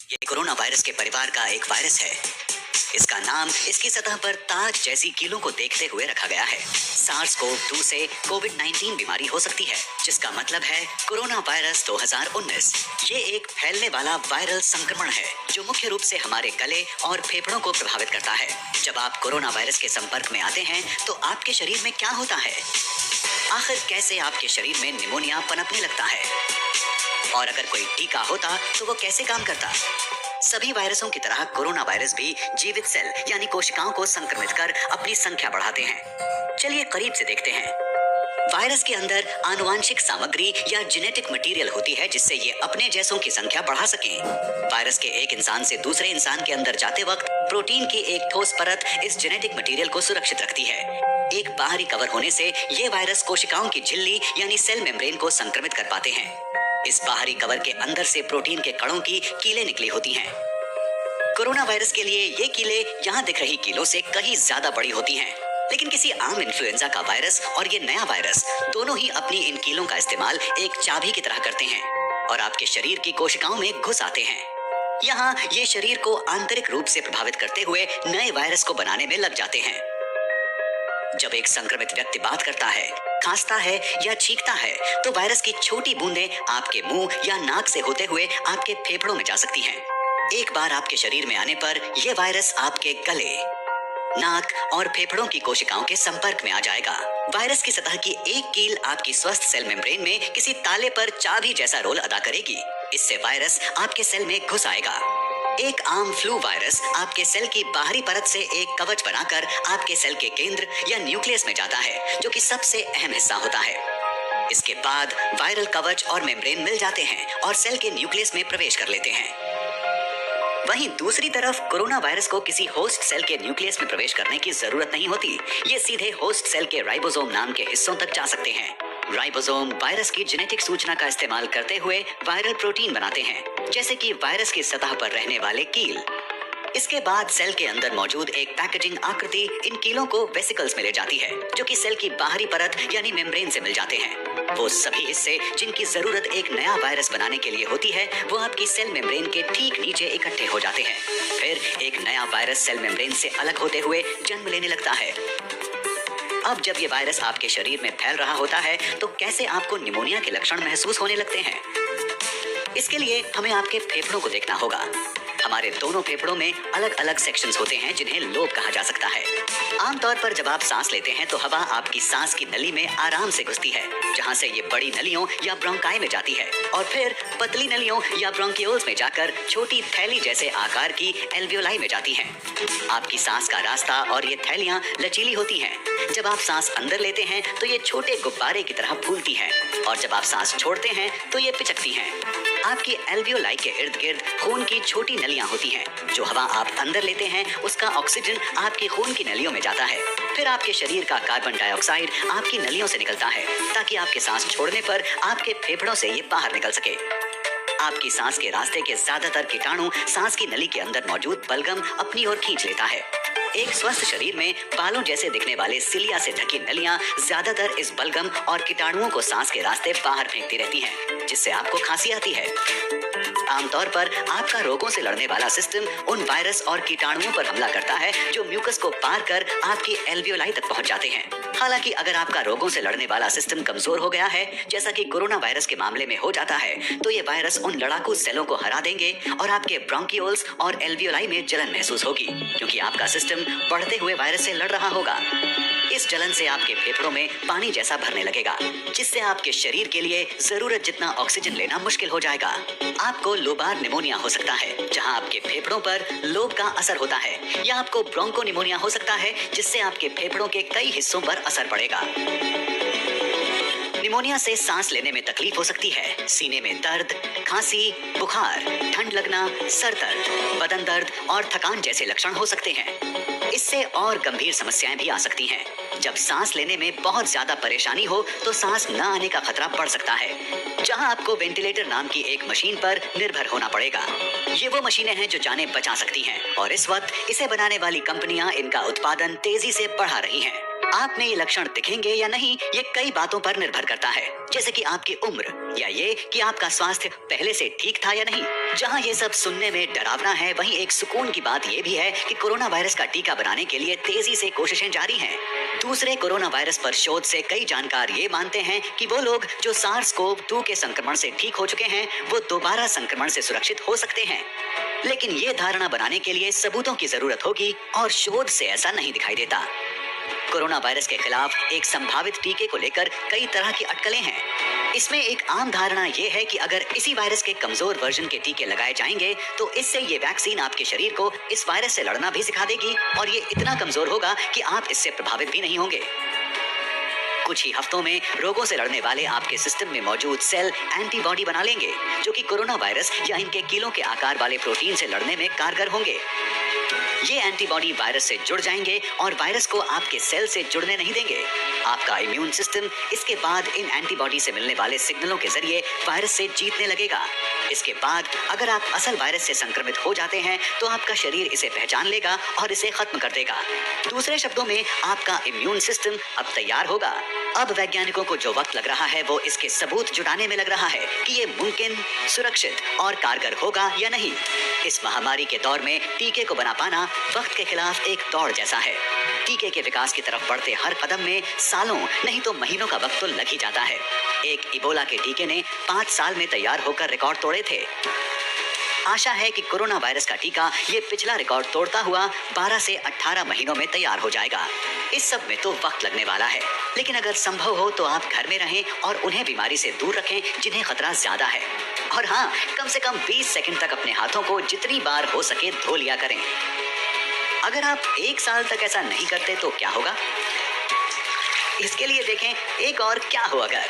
ये corona virus के परिवार का एक वायरस है। इसका नाम इसकी सतह पर ताज जैसी कीलों को देखते हुए रखा गया है। SARS-CoV-2 से कोविड-19 बीमारी हो सकती है, जिसका मतलब है कोरोना वायरस 2019। ये एक फैलने वाला वायरल संक्रमण है जो मुख्य रूप से हमारे गले और फेफड़ों को प्रभावित करता है। जब आप कोरोना वायरस के संपर्क में आते हैं तो आपके शरीर में क्या होता है? आखिर कैसे आपके शरीर में निमोनिया पनपने लगता है? और अगर कोई टीका होता तो वो कैसे काम करता? सभी वायरसों की तरह कोरोना वायरस भी जीवित सेल यानी कोशिकाओं को संक्रमित कर अपनी संख्या बढ़ाते हैं। चलिए करीब से देखते हैं। वायरस के अंदर आनुवांशिक सामग्री या जेनेटिक मटेरियल होती है जिससे ये अपने जैसों की संख्या बढ़ा सकें। वायरस के एक इंसान से दूसरे इंसान के अंदर जाते वक्त प्रोटीन की एक ठोस परत इस जेनेटिक मटेरियल को सुरक्षित रखती है। एक बाहरी कवर होने से ये वायरस कोशिकाओं की झिल्ली यानी सेल मेम्ब्रेन को संक्रमित कर पाते हैं। इस बाहरी कवर के अंदर से प्रोटीन के कणों की कीलें निकली होती हैं। कोरोना वायरस के लिए ये कीलें यहाँ दिख रही कीलों से कहीं ज्यादा बड़ी होती हैं। लेकिन किसी आम इन्फ्लुएंजा का वायरस और ये नया वायरस दोनों ही अपनी इन कीलों का इस्तेमाल एक चाबी की तरह करते हैं और आपके शरीर की कोशिकाओं में घुस आते हैं। यहाँ ये शरीर को आंतरिक रूप से प्रभावित करते हुए नए वायरस को बनाने में लग जाते हैं। जब एक संक्रमित व्यक्ति बात करता है, खांसता है या छींकता है तो वायरस की छोटी बूंदें आपके मुंह या नाक से होते हुए आपके फेफड़ों में जा सकती हैं। एक बार आपके शरीर में आने पर यह वायरस आपके गले, नाक और फेफड़ों की कोशिकाओं के संपर्क में आ जाएगा। वायरस की सतह की एक कील आपकी स्वस्थ सेल मेम्ब्रेन में किसी ताले पर चाबी जैसा रोल अदा करेगी। इससे वायरस आपके सेल में घुस आएगा। एक आम फ्लू वायरस आपके सेल की बाहरी परत से एक कवच बनाकर आपके सेल के केंद्र या न्यूक्लियस में जाता है, जो कि सबसे अहम हिस्सा होता है। इसके बाद वायरल कवच और मेम्ब्रेन मिल जाते हैं और सेल के न्यूक्लियस में प्रवेश कर लेते हैं। वहीं दूसरी तरफ कोरोना वायरस को किसी होस्ट सेल के न्यूक्लियस में प्रवेश करने की जरूरत नहीं होती। ये सीधे होस्ट सेल के राइबोसोम नाम के हिस्सों तक जा सकते हैं। राइबोसोम वायरस की जेनेटिक सूचना का इस्तेमाल करते हुए वायरल प्रोटीन बनाते हैं, जैसे कि वायरस की सतह पर रहने वाले कील। इसके बाद सेल के अंदर मौजूद एक पैकेजिंग आकृति इन कीलों को वेसिकल्स में ले जाती है, जो कि सेल की बाहरी परत यानी मेम्ब्रेन से मिल जाते हैं। वो सभी हिस्से जिनकी जरूरत एक नया वायरस बनाने के लिए होती है, वो आपकी सेल मेम्ब्रेन के ठीक नीचे इकट्ठे हो जाते हैं। फिर एक नया वायरस सेल मेम्ब्रेन से अलग होते हुए जन्म लेने लगता है। अब जब ये वायरस आपके शरीर में फैल रहा होता है तो कैसे आपको निमोनिया के लक्षण महसूस होने लगते हैं? इसके लिए हमें आपके फेफड़ों को देखना होगा। हमारे दोनों फेफड़ों में अलग अलग सेक्शंस होते हैं जिन्हें लोब कहा जा सकता है। आमतौर पर जब आप सांस लेते हैं तो हवा आपकी सांस की नली में आराम से घुसती है, जहां से ये बड़ी नलियों या ब्रोंकाई में जाती है और फिर पतली नलियों या ब्रोंकियोल्स में जाकर छोटी थैली जैसे आकार की एल्वियोलाई में जाती हैं। आपकी सांस का रास्ता और ये थैलियां लचीली होती हैं। जब आप सांस अंदर लेते हैं तो ये छोटे गुब्बारे की तरह फूलती हैं और जब आप सांस छोड़ते हैं तो ये पिचकती हैं। आपकी एल्वियोलाई के इर्द गिर्द खून की छोटी नलियां होती हैं। जो हवा आप अंदर लेते हैं उसका ऑक्सीजन आपके खून की नलियों में जाता है। फिर आपके शरीर का कार्बन डाइऑक्साइड आपकी नलियों से निकलता है ताकि आपके सांस छोड़ने पर आपके फेफड़ों से ये बाहर निकल सके। आपकी सांस के रास्ते के ज्यादातर कीटाणु सांस की नली के अंदर मौजूद बलगम अपनी ओर खींच लेता है। एक स्वस्थ शरीर में बालों जैसे दिखने वाले सिलिया से ढकी नलियां ज्यादातर इस बलगम और कीटाणुओं को सांस के रास्ते बाहर फेंकती रहती हैं, जिससे आपको खांसी आती है। आमतौर पर आपका रोगों से लड़ने वाला सिस्टम उन वायरस और कीटाणुओं पर हमला करता है जो म्यूकस को पार कर आपकी एल्वियोलाई तक पहुंच जाते हैं। हालांकि अगर आपका रोगों से लड़ने वाला सिस्टम कमजोर हो गया है, जैसा कि कोरोना वायरस के मामले में हो जाता है, तो ये वायरस उन लड़ाकू सेलों को हरा देंगे और आपके ब्रोंकियोल्स और एल्वियोलाई में जलन महसूस होगी, क्योंकि आपका सिस्टम बढ़ते हुए वायरस से लड़ रहा होगा। इस जलन से आपके फेफड़ों में पानी जैसा भरने लगेगा, जिससे आपके शरीर के लिए जरूरत जितना ऑक्सीजन लेना मुश्किल हो जाएगा। आपको लोबार निमोनिया हो सकता है, जहां आपके फेफड़ों पर लोब का असर होता है, या आपको ब्रोंको निमोनिया हो सकता है, जिससे आपके फेफड़ों के कई हिस्सों पर असर पड़ेगा। निमोनिया से सांस लेने में तकलीफ हो सकती है। सीने में दर्द, खांसी, बुखार, ठंड लगना, सर दर्द, बदन दर्द और थकान जैसे लक्षण हो सकते हैं। इससे और गंभीर समस्याएं भी आ सकती हैं। जब सांस लेने में बहुत ज्यादा परेशानी हो तो सांस न आने का खतरा बढ़ सकता है, जहां आपको वेंटिलेटर नाम की एक मशीन पर निर्भर होना पड़ेगा। ये वो मशीनें हैं जो जानें बचा सकती हैं और इस वक्त इसे बनाने वाली कंपनियां इनका उत्पादन तेजी से बढ़ा रही हैं। आप में ये लक्षण दिखेंगे या नहीं, ये कई बातों पर निर्भर करता है, जैसे कि आपकी उम्र या ये कि आपका स्वास्थ्य पहले से ठीक था या नहीं। जहां ये सब सुनने में डरावना है, वहीं एक सुकून की बात ये भी है कि कोरोना वायरस का टीका बनाने के लिए तेजी से कोशिशें जारी हैं। दूसरे कोरोना वायरस पर शोध से कई जानकार ये मानते हैं कि वो लोग जो SARS-CoV-2 के संक्रमण से ठीक हो चुके हैं, वो दोबारा संक्रमण से सुरक्षित हो सकते हैं। लेकिन ये धारणा बनाने के लिए सबूतों की जरूरत होगी और शोध से ऐसा नहीं दिखाई देता। कोरोना वायरस के खिलाफ एक संभावित टीके को लेकर कई तरह की अटकलें हैं। इसमें एक आम धारणा यह है कि अगर इसी वायरस के कमजोर वर्जन के टीके लगाए जाएंगे तो इससे ये वैक्सीन आपके शरीर को इस वायरस से लड़ना भी सिखा देगी और ये इतना कमजोर होगा कि आप इससे प्रभावित भी नहीं होंगे। कुछ ही हफ्तों में रोगों से लड़ने वाले आपके सिस्टम में मौजूद सेल एंटीबॉडी बना लेंगे, जो कि कोरोना वायरस या इनके कीलों के आकार वाले प्रोटीन से लड़ने में कारगर होंगे। ये एंटीबॉडी वायरस से जुड़ जाएंगे और वायरस को आपके सेल से जुड़ने नहीं देंगे। आपका इम्यून सिस्टम इसके बाद इन एंटीबॉडी से मिलने वाले सिग्नलों के जरिए वायरस से जीतने लगेगा। इसके बाद अगर आप असल वायरस से संक्रमित हो जाते हैं तो आपका शरीर इसे पहचान लेगा और इसे खत्म कर देगा। दूसरे शब्दों में, आपका इम्यून सिस्टम अब तैयार होगा। अब वैज्ञानिकों को जो वक्त लग रहा है वो इसके सबूत जुटाने में लग रहा है कि ये मुमकिन, सुरक्षित और कारगर होगा या नहीं। इस महामारी के दौर में टीके को बना पाना वक्त के खिलाफ एक दौड़ जैसा है। टीके के विकास की तरफ बढ़ते हर कदम में सालों नहीं तो महीनों का वक्त तो लग ही जाता है। एक इबोला के टीके ने 5 साल में तैयार होकर रिकॉर्ड तोड़े थे। आशा है कि कोरोना वायरस का टीका ये पिछला रिकॉर्ड तोड़ता हुआ 12 से 18 महीनों में तैयार हो जाएगा। इस सब में तो वक्त लगने वाला है, लेकिन अगर संभव हो तो आप घर में रहें और उन्हें बीमारी से दूर रखें जिन्हें खतरा ज्यादा है। और हाँ, कम से कम 20 सेकंड तक अपने हाथों को जितनी बार हो सके धो लिया करें। अगर आप 1 साल तक ऐसा नहीं करते तो क्या होगा? इसके लिए देखें एक और क्या हो अगर।